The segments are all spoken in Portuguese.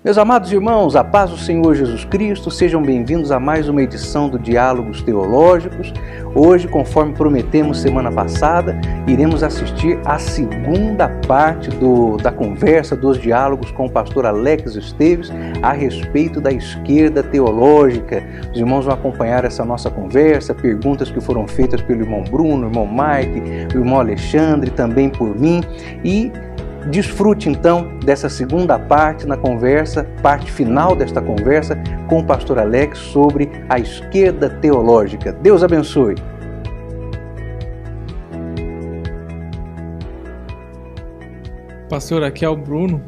Meus amados irmãos, a paz do Senhor Jesus Cristo, sejam bem-vindos a mais uma edição do Diálogos Teológicos. Hoje, conforme prometemos semana passada, iremos assistir à segunda parte da conversa, dos diálogos com o pastor Alex Esteves a respeito da esquerda teológica. Os irmãos vão acompanhar essa nossa conversa, perguntas que foram feitas pelo irmão Bruno, o irmão Mike, o irmão Alexandre, também por mim, e desfrute então dessa segunda parte na conversa, parte final desta conversa com o pastor Alex sobre a esquerda teológica. Deus abençoe. Pastor, aqui é o Bruno.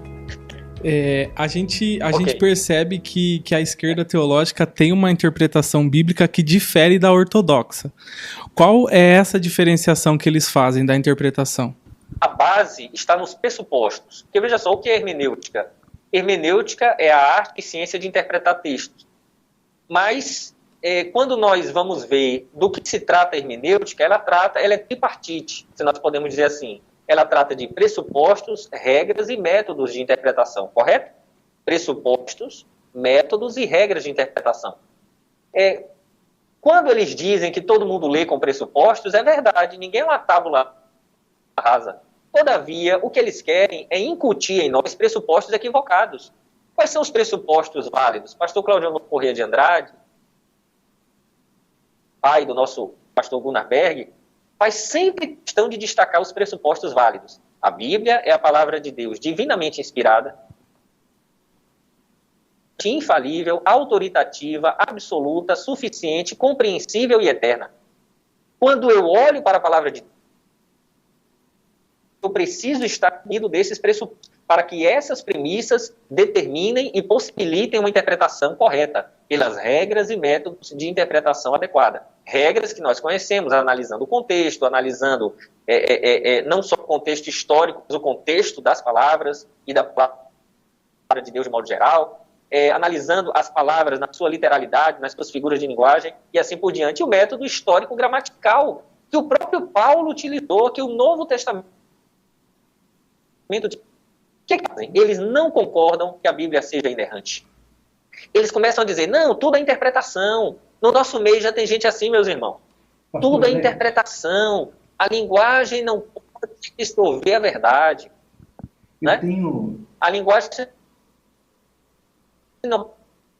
A gente percebe que a esquerda teológica tem uma interpretação bíblica que difere da ortodoxa. Qual é essa diferenciação que eles fazem da interpretação? A base está nos pressupostos. Porque veja só, o que é hermenêutica? Hermenêutica é a arte e ciência de interpretar textos. Mas, quando nós vamos ver do que se trata a hermenêutica, ela é tripartite, se nós podemos dizer assim. Ela trata de pressupostos, regras e métodos de interpretação, correto? Pressupostos, métodos e regras de interpretação. Quando eles dizem que todo mundo lê com pressupostos, é verdade, ninguém é uma tábula rasa. Todavia, o que eles querem é incutir em nós pressupostos equivocados. Quais são os pressupostos válidos? Pastor Claudio Corrêa de Andrade, pai do nosso pastor Gunnar Berg, faz sempre questão de destacar os pressupostos válidos. A Bíblia é a palavra de Deus divinamente inspirada, infalível, autoritativa, absoluta, suficiente, compreensível e eterna. Quando eu olho para a palavra de Deus, eu preciso estar unido desses pressupostos para que essas premissas determinem e possibilitem uma interpretação correta, pelas regras e métodos de interpretação adequada. Regras que nós conhecemos, analisando o contexto, analisando não só o contexto histórico, mas o contexto das palavras e da palavra de Deus de modo geral, analisando as palavras na sua literalidade, nas suas figuras de linguagem e assim por diante. E o método histórico-gramatical que o próprio Paulo utilizou, que o Novo Testamento eles não concordam que a Bíblia seja inerrante. Eles começam a dizer, não, tudo é interpretação. No nosso meio já tem gente assim, meus irmãos. Tudo é interpretação. A linguagem não pode absorver a verdade. Né? A linguagem não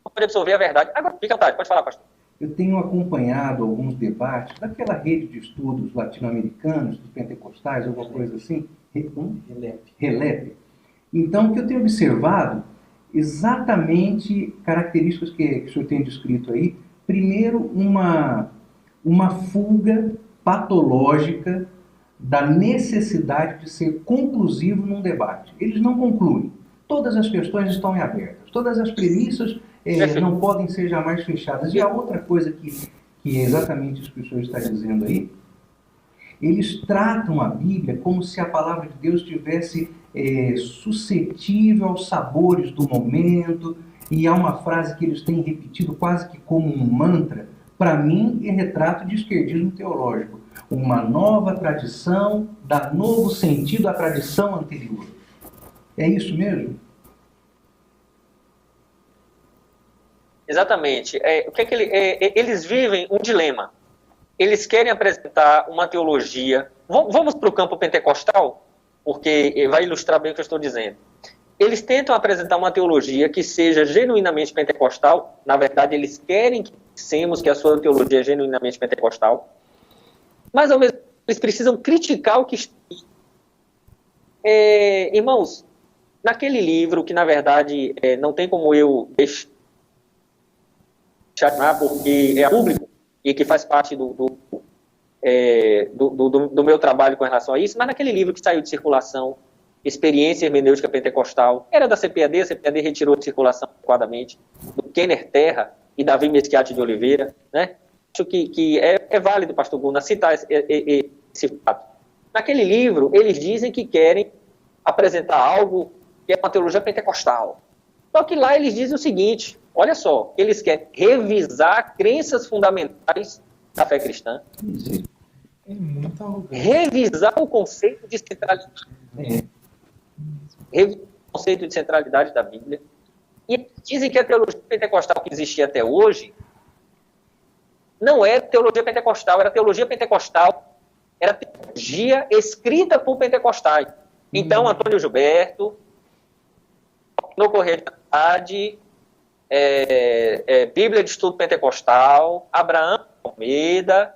pode absorver a verdade. Agora, fica à vontade, pode falar, pastor. Eu tenho acompanhado alguns debates daquela rede de estudos latino-americanos, dos pentecostais, alguma coisa assim. Relep. Então, o que eu tenho observado, exatamente características que o senhor tem descrito aí. Primeiro, uma fuga patológica da necessidade de ser conclusivo num debate. Eles não concluem. Todas as questões estão em abertas. Todas as premissas não podem ser jamais fechadas. E a outra coisa que é exatamente isso que o senhor está dizendo aí, eles tratam a Bíblia como se a palavra de Deus estivesse suscetível aos sabores do momento, e há uma frase que eles têm repetido quase que como um mantra, para mim é retrato de esquerdismo teológico. Uma nova tradição dá novo sentido à tradição anterior. É isso mesmo? Exatamente. Eles vivem um dilema. Eles querem apresentar uma teologia. Vamos para o campo pentecostal, porque vai ilustrar bem o que eu estou dizendo. Eles tentam apresentar uma teologia que seja genuinamente pentecostal. Na verdade, eles querem que pensemos que a sua teologia é genuinamente pentecostal. Mas, ao mesmo tempo, eles precisam criticar o que está. Irmãos, naquele livro, que na verdade não tem como eu deixar, porque é público, e que faz parte do meu trabalho com relação a isso, mas naquele livro que saiu de circulação, Experiência Hermenêutica Pentecostal, era da CPAD, a CPAD retirou de circulação adequadamente, do Kenner Terra e Davi Mesquiati de Oliveira, né? Acho que é válido, pastor Gunnar, citar esse fato. Naquele livro, eles dizem que querem apresentar algo que é uma teologia pentecostal. Só que lá eles dizem o seguinte, olha só, eles querem revisar crenças fundamentais da fé cristã, revisar o conceito de centralidade, revisar o conceito de centralidade da Bíblia, E dizem que a teologia pentecostal que existia até hoje não é teologia pentecostal, era teologia pentecostal, era teologia escrita por pentecostais. Então, Antônio Gilberto, no Correio da Cidade, Bíblia de Estudo Pentecostal, Abraão Almeida,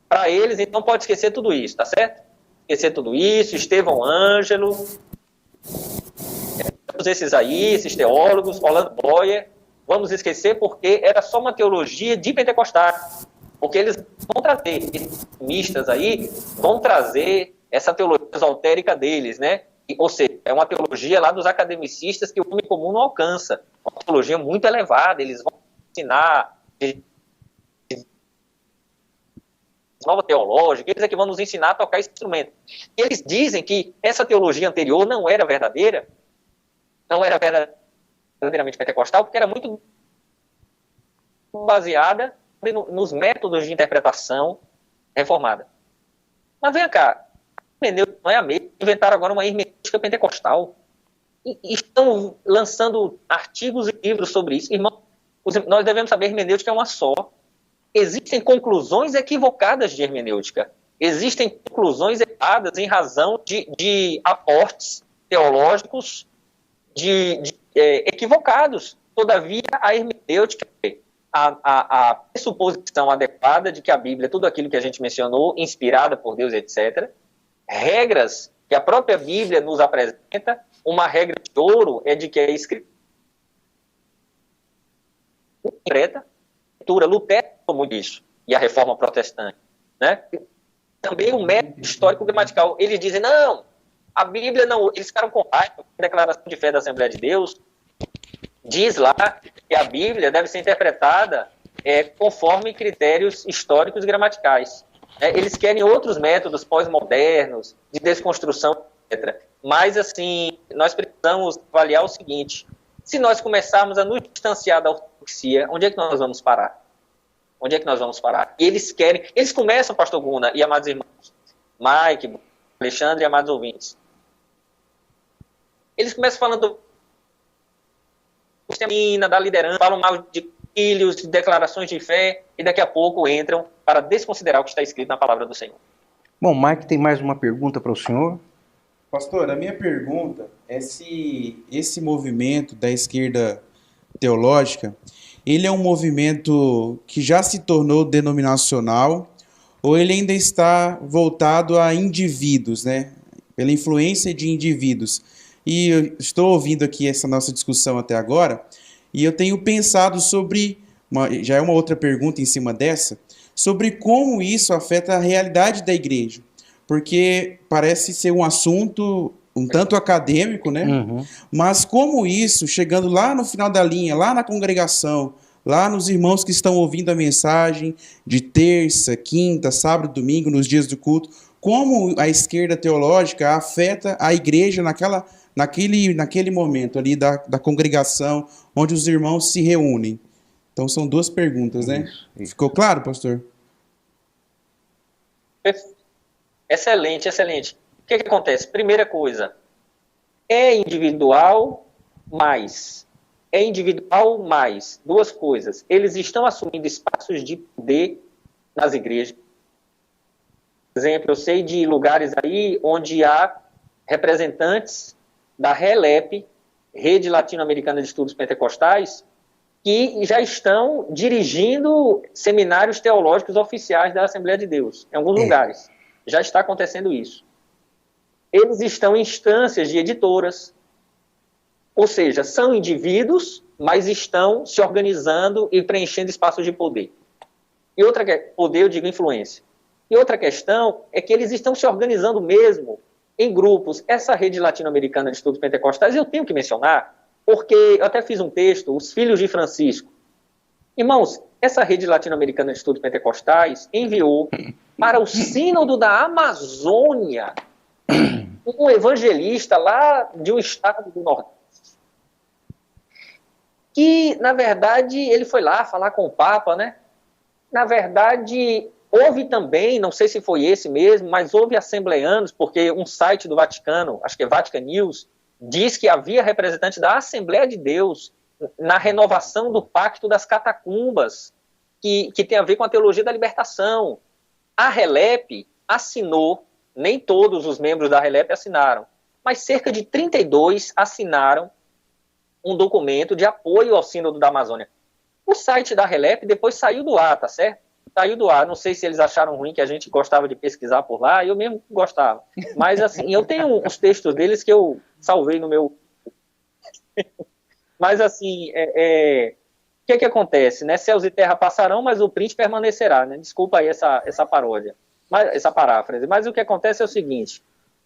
para eles, então, pode esquecer tudo isso, tá certo? Esquecer tudo isso, Estevão Ângelo, todos esses aí, esses teólogos, Orlando Boyer, vamos esquecer porque era só uma teologia de pentecostais, porque eles vão trazer, esses mistas aí, vão trazer essa teologia esotérica deles, né? Ou seja, é uma teologia lá dos academicistas que o homem comum não alcança, uma teologia muito elevada, eles vão ensinar nova teológica, eles é que vão nos ensinar a tocar esse instrumento. E eles dizem que essa teologia anterior não era verdadeira, não era verdadeiramente pentecostal, porque era muito baseada nos métodos de interpretação reformada. Mas vem cá, hermenêutica não é a mesma, inventaram agora uma hermenêutica pentecostal. E estão lançando artigos e livros sobre isso. Irmão, nós devemos saber, hermenêutica é uma só. Existem conclusões equivocadas de hermenêutica. Existem conclusões erradas em razão de aportes teológicos equivocados. Todavia, a hermenêutica é a pressuposição adequada de que a Bíblia é tudo aquilo que a gente mencionou, inspirada por Deus, etc. Regras que a própria Bíblia nos apresenta, uma regra de ouro é de que a Escritura Lutero falou muito disso, e a Reforma Protestante, né? Também o método histórico gramatical, eles dizem, não, a Bíblia não, eles ficaram com raiva, a Declaração de Fé da Assembleia de Deus diz lá que a Bíblia deve ser interpretada conforme critérios históricos e gramaticais. Eles querem outros métodos pós-modernos, de desconstrução, etc. Mas, assim, nós precisamos avaliar o seguinte, se nós começarmos a nos distanciar da ortodoxia, onde é que nós vamos parar? Onde é que nós vamos parar? E eles começam, pastor Guna e amados irmãos, Mike, Alexandre e amados ouvintes, eles começam falando da liderança, falam mal de filhos, de declarações de fé, e daqui a pouco entram para desconsiderar o que está escrito na palavra do Senhor. Bom, Mike, tem mais uma pergunta para o senhor? Pastor, a minha pergunta é se esse movimento da esquerda teológica, ele é um movimento que já se tornou denominacional ou ele ainda está voltado a indivíduos, né? Pela influência de indivíduos. E eu estou ouvindo aqui essa nossa discussão até agora e eu tenho pensado sobre, já é uma outra pergunta em cima dessa, sobre como isso afeta a realidade da igreja. Porque parece ser um assunto um tanto acadêmico, né? Uhum. Mas como isso, chegando lá no final da linha, lá na congregação, lá nos irmãos que estão ouvindo a mensagem de terça, quinta, sábado, domingo, nos dias do culto, como a esquerda teológica afeta a igreja naquele momento ali da congregação, onde os irmãos se reúnem. Então são duas perguntas, né? Isso. Ficou claro, pastor? Excelente, excelente. O que acontece? Primeira coisa, é individual mais duas coisas. Eles estão assumindo espaços de poder nas igrejas. Por exemplo, eu sei de lugares aí onde há representantes da RELEP, Rede Latino-Americana de Estudos Pentecostais, que já estão dirigindo seminários teológicos oficiais da Assembleia de Deus, em alguns lugares. Já está acontecendo isso. Eles estão em instâncias de editoras, ou seja, são indivíduos, mas estão se organizando e preenchendo espaços de poder. E outra poder, eu digo influência. E outra questão é que eles estão se organizando mesmo em grupos. Essa Rede Latino-Americana de Estudos Pentecostais, eu tenho que mencionar, porque eu até fiz um texto, Os Filhos de Francisco. Irmãos, essa Rede Latino-Americana de Estudos Pentecostais enviou para o Sínodo da Amazônia um evangelista lá de um estado do Nordeste, que, na verdade, ele foi lá falar com o Papa, né? Na verdade, houve também, não sei se foi esse mesmo, mas houve assembleanos, porque um site do Vaticano, acho que é Vatican News, diz que havia representantes da Assembleia de Deus na renovação do Pacto das Catacumbas, que tem a ver com a teologia da libertação. A RELEP assinou, nem todos os membros da RELEP assinaram, mas cerca de 32 assinaram um documento de apoio ao Sínodo da Amazônia. O site da RELEP depois saiu do ar, tá certo? Saiu do ar. Não sei se eles acharam ruim que a gente gostava de pesquisar por lá, eu mesmo gostava. Mas, assim, eu tenho uns textos deles que eu salvei no meu... Mas, assim, o que acontece, né? Céus e terra passarão, mas o print permanecerá, né? Desculpa aí essa paródia, essa paráfrase. Mas o que acontece é o seguinte,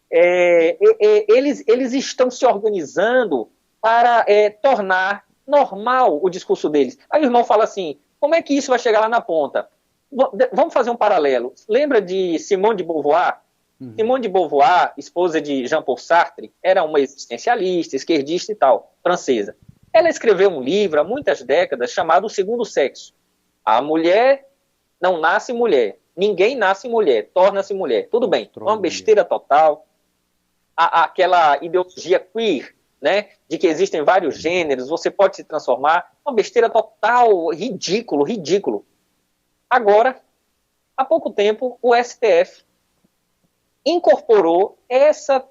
eles estão se organizando para tornar normal o discurso deles. Aí o irmão fala assim, como é que isso vai chegar lá na ponta? Vamos fazer um paralelo. Lembra de Simone de Beauvoir? Simone de Beauvoir, esposa de Jean-Paul Sartre, era uma existencialista, esquerdista e tal, francesa. Ela escreveu um livro há muitas décadas chamado O Segundo Sexo. A mulher não nasce mulher. Ninguém nasce mulher, torna-se mulher. Tudo bem, uma besteira total. Aquela ideologia queer, né, de que existem vários gêneros, você pode se transformar. Uma besteira total, ridículo. Agora, há pouco tempo, o STF incorporou essa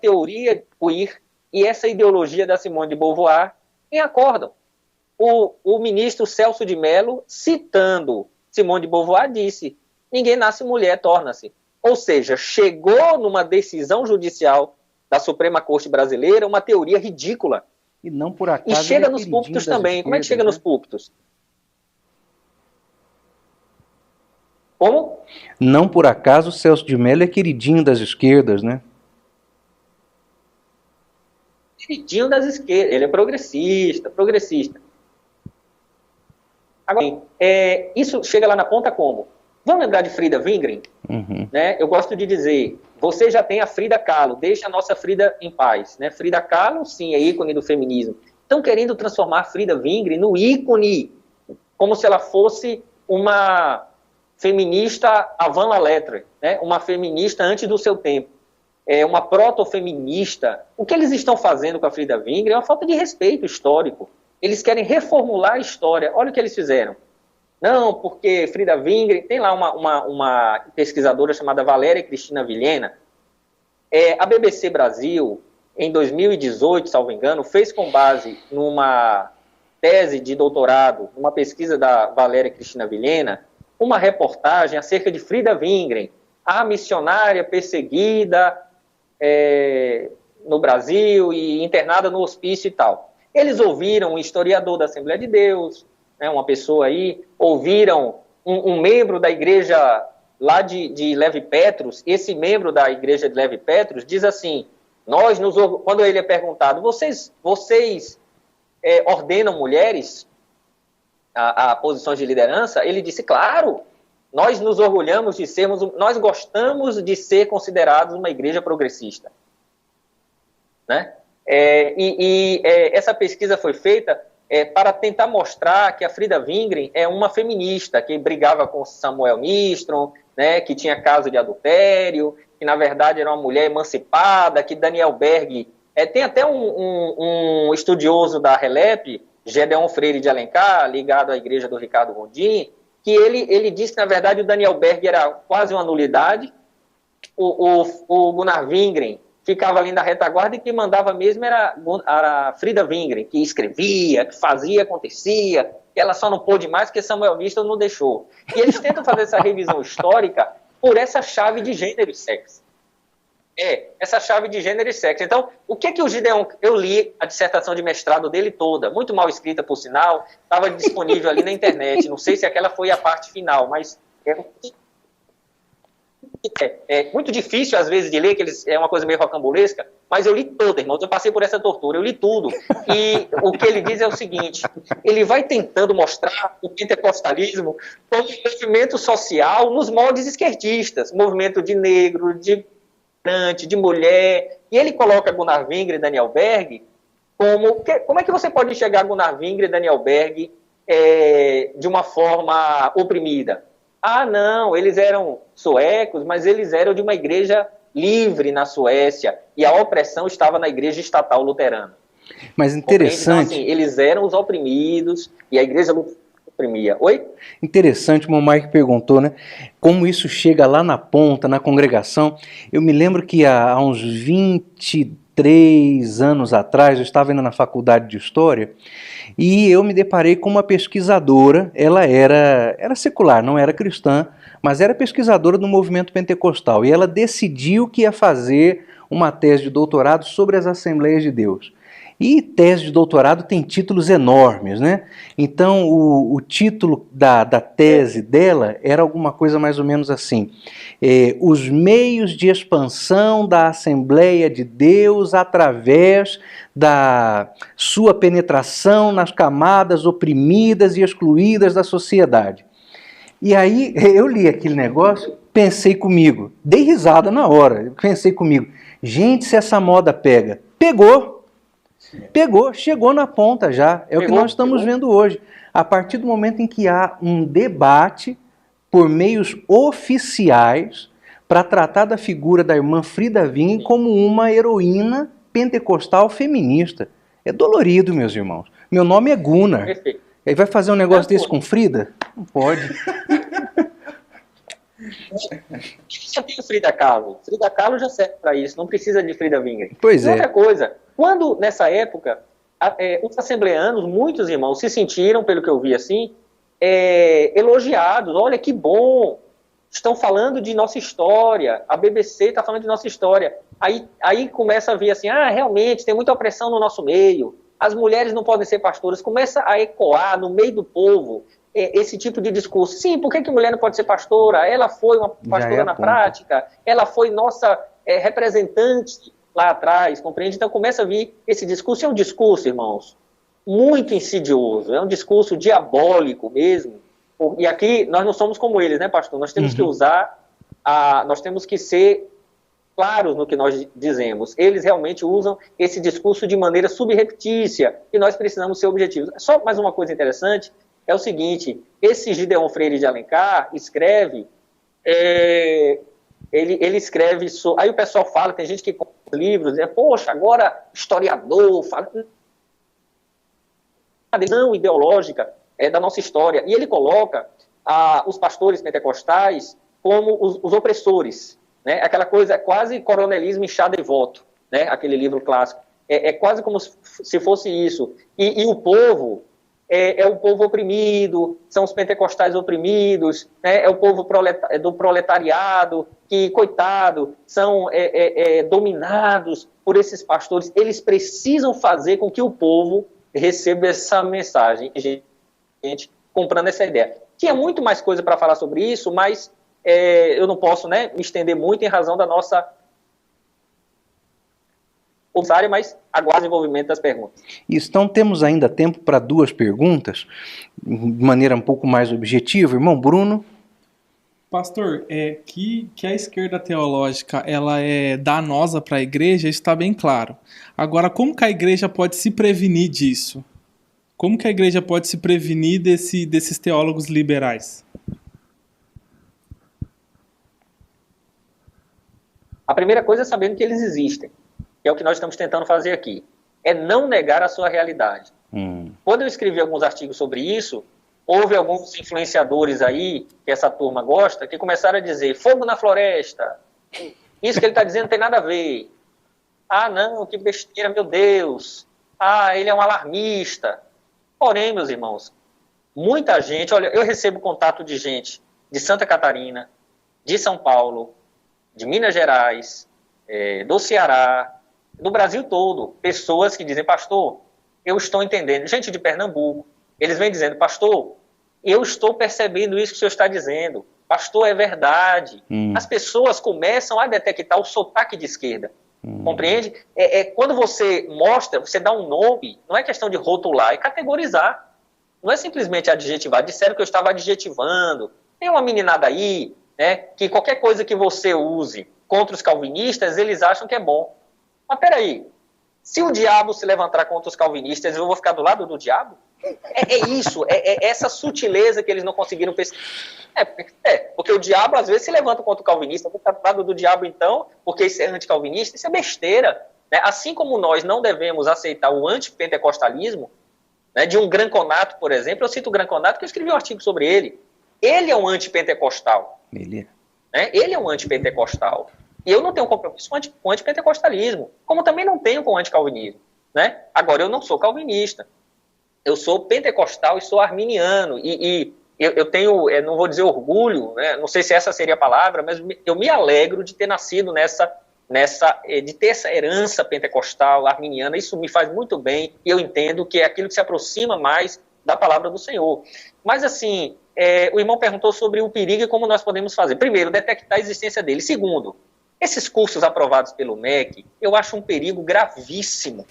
teoria queer e essa ideologia da Simone de Beauvoir em acórdão. O ministro Celso de Mello, citando Simone de Beauvoir, disse, ninguém nasce mulher, torna-se. Ou seja, chegou numa decisão judicial da Suprema Corte Brasileira uma teoria ridícula. E não por acaso. E chega nos púlpitos também. Como é que chega nos púlpitos? Como? Não por acaso Celso de Mello é queridinho das esquerdas, né? Queridinho das esquerdas. Ele é progressista. Agora, isso chega lá na ponta como? Vamos lembrar de Frida Wingren? Né? Eu gosto de dizer, você já tem a Frida Kahlo, deixa a nossa Frida em paz. Né? Frida Kahlo, sim, é ícone do feminismo. Estão querendo transformar Frida Wingren no ícone, como se ela fosse uma feminista avant la lettre, né? Uma feminista antes do seu tempo, uma proto-feminista. O que eles estão fazendo com a Frida Wingren é uma falta de respeito histórico. Eles querem reformular a história. Olha o que eles fizeram. Não, porque Frida Wingren... Tem lá uma pesquisadora chamada Valéria Cristina Vilhena. A BBC Brasil, em 2018, salvo engano, fez com base numa tese de doutorado, uma pesquisa da Valéria Cristina Vilhena, uma reportagem acerca de Frida Wingren, a missionária perseguida no Brasil e internada no hospício e tal. Eles ouviram um historiador da Assembleia de Deus, né, uma pessoa aí, ouviram um membro da igreja lá de Levi Petrus. Esse membro da igreja de Levi Petrus diz assim, quando ele é perguntado, vocês ordenam mulheres a posições de liderança? Ele disse, claro, nós nos orgulhamos de nós gostamos de ser considerados uma igreja progressista. Né? Essa pesquisa foi feita para tentar mostrar que a Frida Wingren é uma feminista, que brigava com Samuel Nistron, né, que tinha caso de adultério, que na verdade era uma mulher emancipada, que Daniel Berg... tem até um estudioso da RELEP, Gedeon Freire de Alencar, ligado à igreja do Ricardo Gondim, que ele disse que na verdade o Daniel Berg era quase uma nulidade, o Gunnar Wingren ficava ali na retaguarda e quem mandava mesmo era a Frida Wingren, que escrevia, que fazia, acontecia, que ela só não pôde mais porque Samuel Niston não deixou. E eles tentam fazer essa revisão histórica por essa chave de gênero e sexo. Essa chave de gênero e sexo. Então, o que o Gideon... Eu li a dissertação de mestrado dele toda, muito mal escrita, por sinal, estava disponível ali na internet, não sei se aquela foi a parte final, mas... É muito difícil, às vezes, de ler, que é uma coisa meio rocambolesca, mas eu li toda, irmãos, eu passei por essa tortura, eu li tudo. E o que ele diz é o seguinte, ele vai tentando mostrar o pentecostalismo como um movimento social nos moldes esquerdistas, movimento de negro, de mulher, e ele coloca Gunnar Wingren e Daniel Berg como é que você pode enxergar Gunnar Wingren e Daniel Berg de uma forma oprimida? Ah, não, eles eram suecos, mas eles eram de uma igreja livre na Suécia, e a opressão estava na igreja estatal luterana. Mas interessante... Então, assim, eles eram os oprimidos e a igreja oprimia. Oi? Interessante, o Mike perguntou, né? Como isso chega lá na ponta, na congregação. Eu me lembro que há uns 23 anos atrás, eu estava indo na faculdade de História e eu me deparei com uma pesquisadora. Ela era secular, não era cristã, mas era pesquisadora do movimento pentecostal. E ela decidiu que ia fazer uma tese de doutorado sobre as Assembleias de Deus. E tese de doutorado tem títulos enormes, né? Então, o título da tese dela era alguma coisa mais ou menos assim: os meios de expansão da Assembleia de Deus através da sua penetração nas camadas oprimidas e excluídas da sociedade. E aí, eu li aquele negócio, pensei comigo, dei risada na hora, pensei comigo, gente, se essa moda pega, pegou, chegou na ponta já, é o que nós estamos vendo hoje. A partir do momento em que há um debate por meios oficiais para tratar da figura da irmã Frida Wing como uma heroína pentecostal feminista. É dolorido, meus irmãos. Meu nome é Gunnar. Perfeito. Aí vai fazer um negócio desse com Frida? Não pode. Já tem Frida Kahlo. Frida Kahlo já serve para isso, não precisa de Frida Wing. Pois é. Outra coisa, quando nessa época, os assembleanos, muitos irmãos, se sentiram, pelo que eu vi assim, elogiados. Olha que bom, estão falando de nossa história, a BBC está falando de nossa história. Aí começa a vir assim, realmente tem muita opressão no nosso meio, as mulheres não podem ser pastoras. Começa a ecoar no meio do povo esse tipo de discurso. Sim, por que mulher não pode ser pastora? Ela foi uma pastora na prática, ela foi nossa representante lá atrás, compreende? Então começa a vir esse discurso. É um discurso, irmãos, muito insidioso, é um discurso diabólico mesmo. E aqui nós não somos como eles, né, pastor? Nós temos que usar, nós temos que ser claros no que nós dizemos. Eles realmente usam esse discurso de maneira subreptícia e nós precisamos ser objetivos. Só mais uma coisa interessante, é o seguinte, esse Gideon Freire de Alencar escreve, ele escreve, aí o pessoal fala, tem gente que compra livros, poxa, agora historiador, fala, a visão ideológica da nossa história, e ele coloca os pastores pentecostais como os opressores, né? Aquela coisa, quase coronelismo inchado e voto, né? Aquele livro clássico, é quase como se fosse isso, e o povo é o povo oprimido, são os pentecostais oprimidos, né? É o povo do proletariado, que, coitado, são dominados por esses pastores. Eles precisam fazer com que o povo receba essa mensagem. Gente comprando essa ideia. Tinha muito mais coisa para falar sobre isso, mas eu não posso, né, me estender muito em razão da nossa área, mas aguardo o desenvolvimento das perguntas. Então temos ainda tempo para 2 perguntas, de maneira um pouco mais objetiva. Irmão Bruno? Pastor, que a esquerda teológica ela é danosa para a igreja, isso está bem claro. Agora, como que a igreja pode se prevenir disso? Como que a igreja pode se prevenir desses teólogos liberais? A primeira coisa é sabendo que eles existem, que é o que nós estamos tentando fazer aqui. É não negar a sua realidade. Quando eu escrevi alguns artigos sobre isso, houve alguns influenciadores aí, que essa turma gosta, que começaram a dizer, fogo na floresta, isso que ele está dizendo não tem nada a ver. Não, que besteira, meu Deus. Ele é um alarmista. Porém, meus irmãos, muita gente, olha, eu recebo contato de gente de Santa Catarina, de São Paulo, de Minas Gerais, do Ceará, do Brasil todo, pessoas que dizem, pastor, eu estou entendendo, gente de Pernambuco, eles vêm dizendo, pastor, eu estou percebendo isso que o senhor está dizendo, pastor, é verdade. As pessoas começam a detectar o sotaque de esquerda, compreende? Quando você mostra, você dá um nome, não é questão de rotular, é categorizar, não é simplesmente adjetivar. Disseram que eu estava adjetivando, tem uma meninada aí, né, que qualquer coisa que você use contra os calvinistas, eles acham que é bom. Mas peraí, se o diabo se levantar contra os calvinistas, eu vou ficar do lado do diabo? Isso, essa sutileza que eles não conseguiram pesquisar. Porque o diabo às vezes se levanta contra o calvinista, eu vou ficar do lado do diabo então, porque isso é anticalvinista, isso é besteira. né? Assim como nós não devemos aceitar o antipentecostalismo, né, de um Granconato, por exemplo. Eu cito o Granconato porque eu escrevi um artigo sobre ele. Ele é um antipentecostal. Ele é. Né? Ele é um antipentecostal. E eu não tenho compromisso com o antipentecostalismo, como também não tenho com o anticalvinismo. Né? Agora, eu não sou calvinista. Eu sou pentecostal e sou arminiano. E eu tenho, não vou dizer orgulho, né? Não sei se essa seria a palavra, mas eu me alegro de ter nascido de ter essa herança pentecostal, arminiana. Isso me faz muito bem e eu entendo que é aquilo que se aproxima mais da palavra do Senhor. Mas assim, o irmão perguntou sobre o perigo e como nós podemos fazer. Primeiro, detectar a existência dele. Segundo, esses cursos aprovados pelo MEC, eu acho um perigo gravíssimo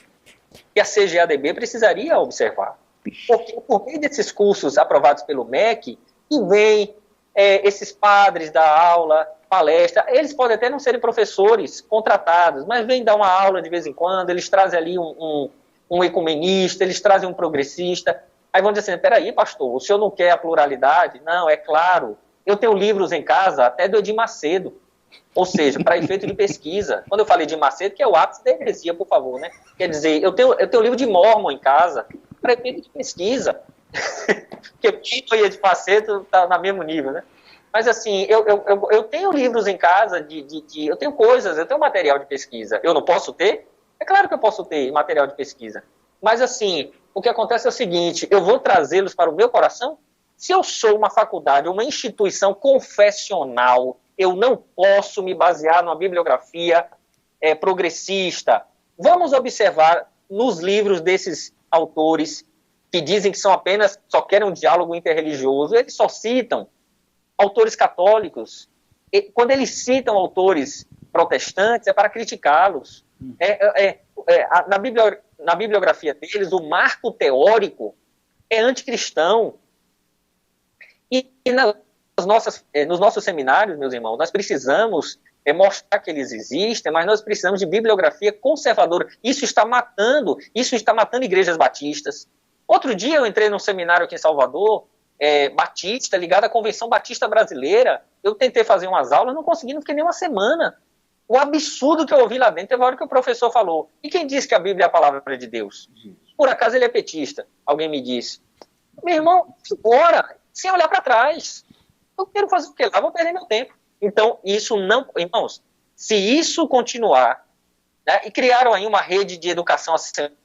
que a CGADB precisaria observar. Porque por meio desses cursos aprovados pelo MEC, que vem esses padres da aula, palestra, eles podem até não serem professores contratados, mas vêm dar uma aula de vez em quando, eles trazem ali um ecumenista, eles trazem um progressista. Aí vão dizer assim, peraí, pastor, o senhor não quer a pluralidade? Não, é claro. Eu tenho livros em casa, até do Edir Macedo, ou seja, para efeito de pesquisa. Quando eu falei de Macedo, que é o ápice da heresia, por favor, né? Quer dizer, eu tenho livro de Mormon em casa, para efeito de pesquisa. Porque Tito e Edir Macedo tá no mesmo nível, né? Mas assim, eu tenho livros em casa, eu tenho coisas, eu tenho material de pesquisa. Eu não posso ter? É claro que eu posso ter material de pesquisa. Mas assim, o que acontece é o seguinte, eu vou trazê-los para o meu coração? Se eu sou uma faculdade, uma instituição confessional, eu não posso me basear numa bibliografia progressista. Vamos observar nos livros desses autores que dizem que só querem um diálogo interreligioso, eles só citam autores católicos. E quando eles citam autores protestantes, é para criticá-los. Na bibliografia deles, o marco teórico é anticristão. E nos nossos seminários, meus irmãos, nós precisamos mostrar que eles existem, mas nós precisamos de bibliografia conservadora. Isso está matando igrejas batistas. Outro dia eu entrei num seminário aqui em Salvador, batista, ligado à Convenção Batista Brasileira. Eu tentei fazer umas aulas, não consegui, não fiquei nem uma semana. O absurdo que eu ouvi lá dentro, teve uma hora que o professor falou, e quem disse que a Bíblia é a palavra de Deus? Por acaso ele é petista? Alguém me disse. Meu irmão, fora, sem olhar para trás. Eu quero fazer o quê lá? Vou perder meu tempo. Então, isso não... Irmãos, se isso continuar, né, e criaram aí uma rede de educação assembleana,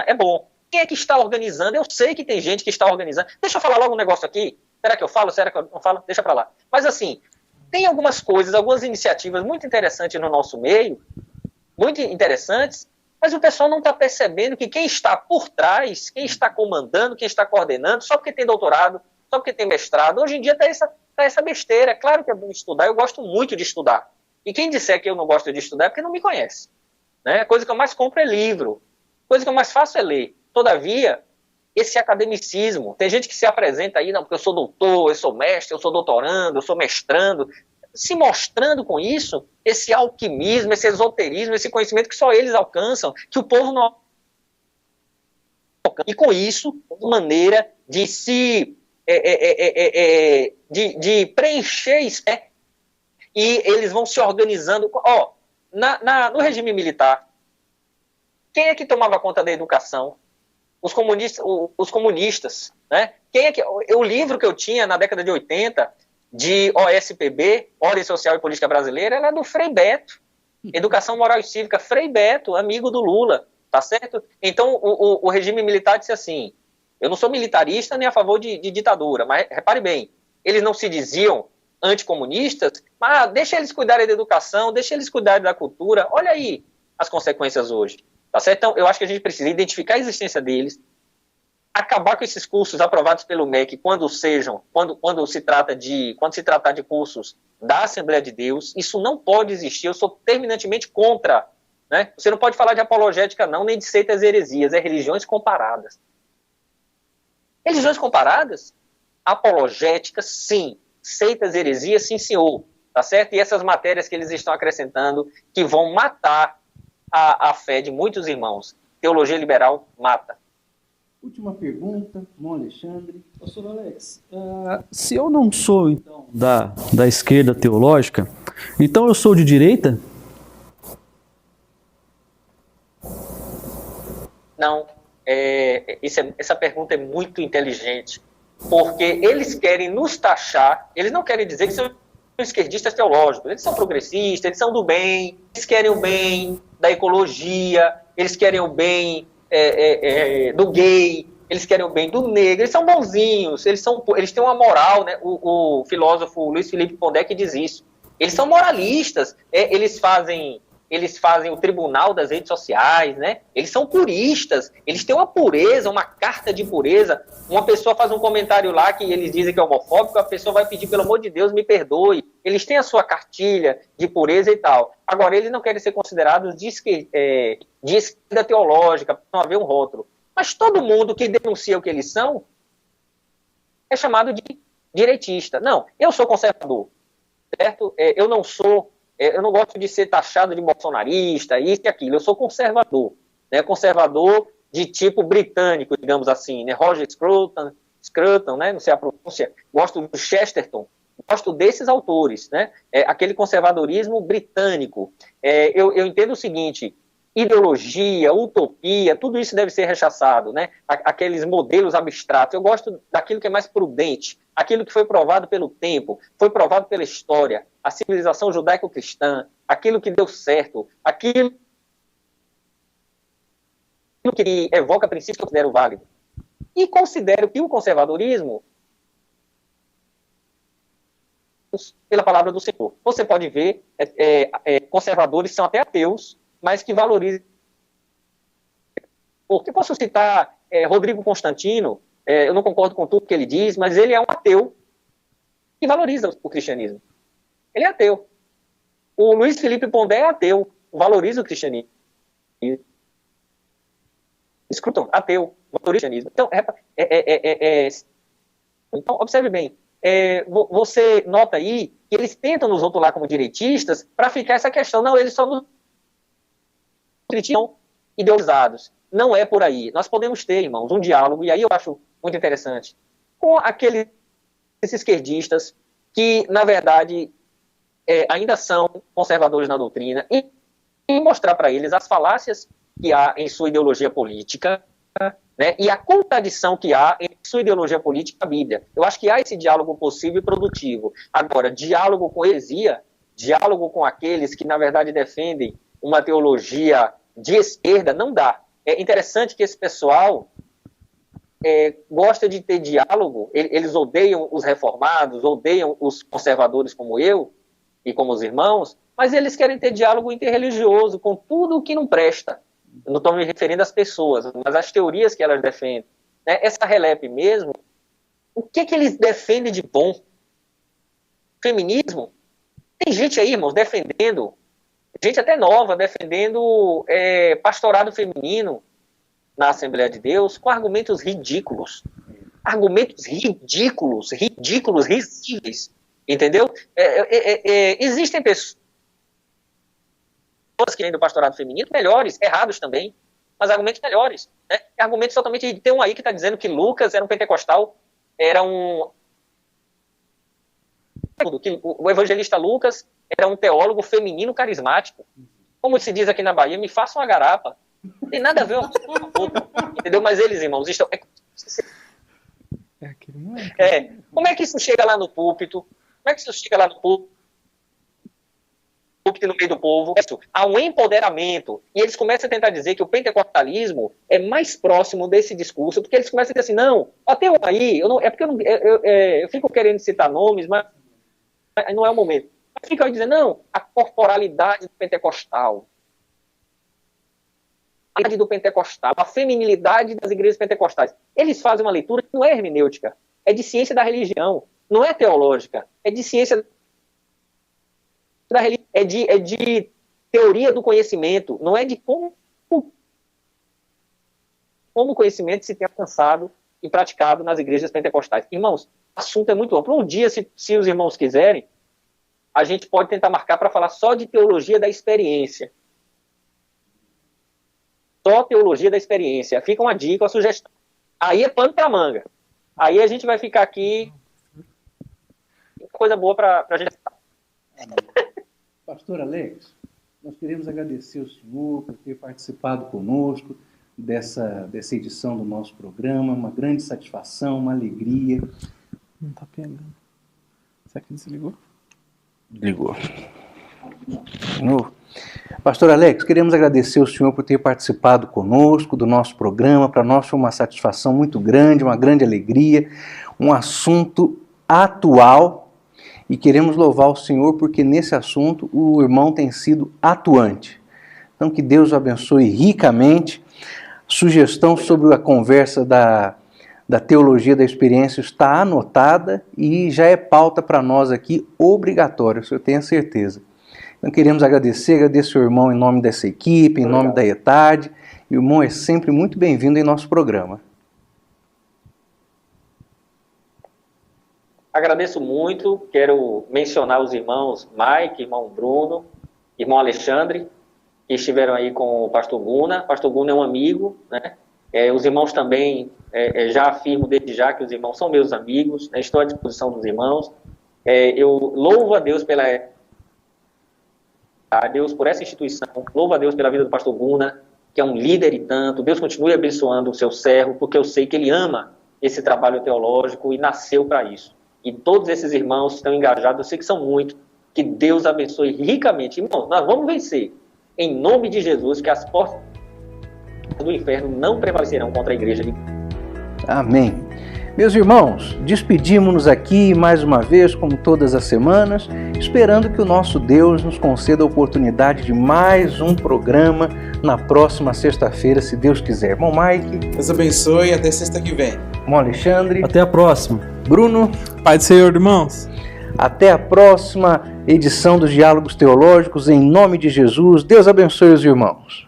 é bom. Quem é que está organizando? Eu sei que tem gente que está organizando. Deixa eu falar logo um negócio aqui. Será que eu falo? Será que eu não falo? Deixa para lá. Mas assim, tem algumas coisas, algumas iniciativas muito interessantes no nosso meio, muito interessantes, mas o pessoal não está percebendo que quem está por trás, quem está comandando, quem está coordenando, só porque tem doutorado, só porque tem mestrado, hoje em dia está essa besteira. É claro que é bom estudar, eu gosto muito de estudar. E quem disser que eu não gosto de estudar é porque não me conhece. Né? A coisa que eu mais compro é livro. A coisa que eu mais faço é ler. Todavia, esse academicismo, tem gente que se apresenta aí, não, porque eu sou doutor, eu sou mestre, eu sou doutorando, eu sou mestrando, se mostrando com isso, esse alquimismo, esse esoterismo, esse conhecimento que só eles alcançam, que o povo não alcança. E com isso, uma maneira de se de preencher isso, né? E eles vão se organizando. No regime militar, quem é que tomava conta da educação? Os comunistas, né? O livro que eu tinha na década de 80 de OSPB, Ordem Social e Política Brasileira, era do Frei Beto. Educação Moral e Cívica, Frei Beto, amigo do Lula, tá certo? Então, o regime militar disse assim, eu não sou militarista nem a favor de ditadura, mas repare bem, eles não se diziam anticomunistas, mas deixa eles cuidarem da educação, deixa eles cuidarem da cultura, olha aí as consequências hoje. Tá certo? Então, eu acho que a gente precisa identificar a existência deles, acabar com esses cursos aprovados pelo MEC quando se tratar de cursos da Assembleia de Deus. Isso não pode existir, eu sou terminantemente contra. Né? Você não pode falar de apologética não, nem de seitas e heresias, é religiões comparadas. Religiões comparadas? Apologética, sim. Seitas e heresias, sim, senhor. Tá certo? E essas matérias que eles estão acrescentando, que vão matar a fé de muitos irmãos. Teologia liberal mata. Última pergunta, Dom Alexandre. Pastor Alex, se eu não sou, então, da esquerda teológica, então eu sou de direita? Não, essa pergunta é muito inteligente, porque eles querem nos taxar, eles não querem dizer que são esquerdistas teológicos, eles são progressistas, eles são do bem, eles querem o bem da ecologia, eles querem o bem do gay, eles querem o bem do negro, eles são bonzinhos, eles têm uma moral, né? O filósofo Luiz Felipe Pondé que diz isso. Eles são moralistas, eles fazem o tribunal das redes sociais, né? Eles são puristas, eles têm uma pureza, uma carta de pureza. Uma pessoa faz um comentário lá que eles dizem que é homofóbico, a pessoa vai pedir, pelo amor de Deus, me perdoe. Eles têm a sua cartilha de pureza e tal. Agora, eles não querem ser considerados de esquerda teológica, para não haver um rótulo. Mas todo mundo que denuncia o que eles são é chamado de direitista. Não, eu sou conservador, certo? Eu não gosto de ser taxado de bolsonarista, isso e aquilo. Eu sou conservador, né? Conservador de tipo britânico, digamos assim, né? Roger Scruton, né? Não sei a pronúncia. Gosto do Chesterton. Gosto desses autores, né? Aquele conservadorismo britânico. Eu entendo o seguinte: ideologia, utopia, tudo isso deve ser rechaçado, né? Aqueles modelos abstratos. Eu gosto daquilo que é mais prudente, aquilo que foi provado pelo tempo, foi provado pela história, a civilização judaico-cristã, aquilo que deu certo, aquilo que evoca princípios que eu considero válido. E considero que o conservadorismo, pela palavra do Senhor, você pode ver conservadores são até ateus, mas que valorizam. Porque posso citar Rodrigo Constantino, eu não concordo com tudo que ele diz, mas ele é um ateu que valoriza o cristianismo. Ele é ateu. O Luiz Felipe Pondé é ateu, valoriza o cristianismo. Escutam, ateu, valoriza o cristianismo. Então, observe bem, você nota aí que eles tentam nos rotular como direitistas para ficar essa questão, não, eles só nos criticam idealizados. Não é por aí. Nós podemos ter, irmãos, um diálogo, e aí eu acho muito interessante, com aqueles esquerdistas que, na verdade, ainda são conservadores na doutrina, e mostrar para eles as falácias que há em sua ideologia política, né, e a contradição que há em sua ideologia política e a Bíblia. Eu acho que há esse diálogo possível e produtivo. Agora, diálogo com heresia, diálogo com aqueles que, na verdade, defendem uma teologia de esquerda, não dá. É interessante que esse pessoal gosta de ter diálogo, eles odeiam os reformados, odeiam os conservadores como eu e como os irmãos, mas eles querem ter diálogo interreligioso com tudo o que não presta. Eu não estou me referindo às pessoas, mas às teorias que elas defendem. Né? Essa Relep mesmo, o que eles defendem de bom? Feminismo? Tem gente aí, irmãos, defendendo, gente até nova, defendendo pastorado feminino na Assembleia de Deus, com argumentos ridículos. Argumentos ridículos, risíveis. Entendeu? Existem pessoas que vêm do pastorado feminino melhores, errados também, mas argumentos melhores. Né? Argumentos totalmente... Tem um aí que está dizendo que Lucas era um pentecostal, que o evangelista Lucas era um teólogo feminino carismático. Como se diz aqui na Bahia, me faça uma garapa. Não tem nada a ver com a outra, entendeu? Mas eles, irmãos, estão... Como é que isso chega lá no púlpito? Como é que isso chega lá no púlpito, no meio do povo? Há um empoderamento. E eles começam a tentar dizer que o pentecostalismo é mais próximo desse discurso, porque eles começam a dizer assim, não, até aí, eu fico querendo citar nomes, mas não é o momento. Mas ficam dizendo, não, a corporalidade do pentecostal, a feminilidade das igrejas pentecostais. Eles fazem uma leitura que não é hermenêutica, é de ciência da religião, não é teológica, é de ciência da religião, é de teoria do conhecimento, não é de como o conhecimento se tem alcançado e praticado nas igrejas pentecostais. Irmãos, o assunto é muito amplo. Um dia, se os irmãos quiserem, a gente pode tentar marcar para falar só de teologia da experiência. Só teologia da experiência. Fica uma dica, uma sugestão. Aí é pano para manga. Aí a gente vai ficar aqui coisa boa para a gente. Pastor Alex, nós queremos agradecer o senhor por ter participado conosco. dessa edição do nosso programa, uma grande satisfação, uma alegria. Não tá pegando. Será que desligou? Ligou. De novo. Pastor Alex, queremos agradecer ao senhor por ter participado conosco do nosso programa. Para nós foi uma satisfação muito grande, uma grande alegria, um assunto atual, e queremos louvar o senhor porque nesse assunto o irmão tem sido atuante. Então que Deus o abençoe ricamente. Sugestão sobre a conversa da teologia da experiência está anotada e já é pauta para nós aqui, obrigatória, o senhor tenha certeza. Então queremos agradecer ao irmão em nome dessa equipe, em nome da ETAD. E o irmão é sempre muito bem-vindo em nosso programa. Agradeço muito, quero mencionar os irmãos Mike, irmão Bruno, irmão Alexandre, que estiveram aí com o pastor Guna. O pastor Guna é um amigo, né? Os irmãos também, já afirmo desde já que os irmãos são meus amigos, né? Estou à disposição dos irmãos. Eu louvo a Deus por essa instituição, louvo a Deus pela vida do pastor Guna, que é um líder e tanto. Deus continue abençoando o seu servo, porque eu sei que ele ama esse trabalho teológico e nasceu para isso. E todos esses irmãos estão engajados, eu sei que são muitos, que Deus abençoe ricamente. Irmãos, nós vamos vencer, em nome de Jesus, que as portas do inferno não prevalecerão contra a igreja. Amém. Meus irmãos, despedimos-nos aqui mais uma vez, como todas as semanas, esperando que o nosso Deus nos conceda a oportunidade de mais um programa na próxima sexta-feira, se Deus quiser. Irmão Mike. Deus abençoe e até sexta que vem. Irmão Alexandre. Até a próxima. Bruno. Pai do Senhor, irmãos. Até a próxima edição dos Diálogos Teológicos, em nome de Jesus. Deus abençoe os irmãos.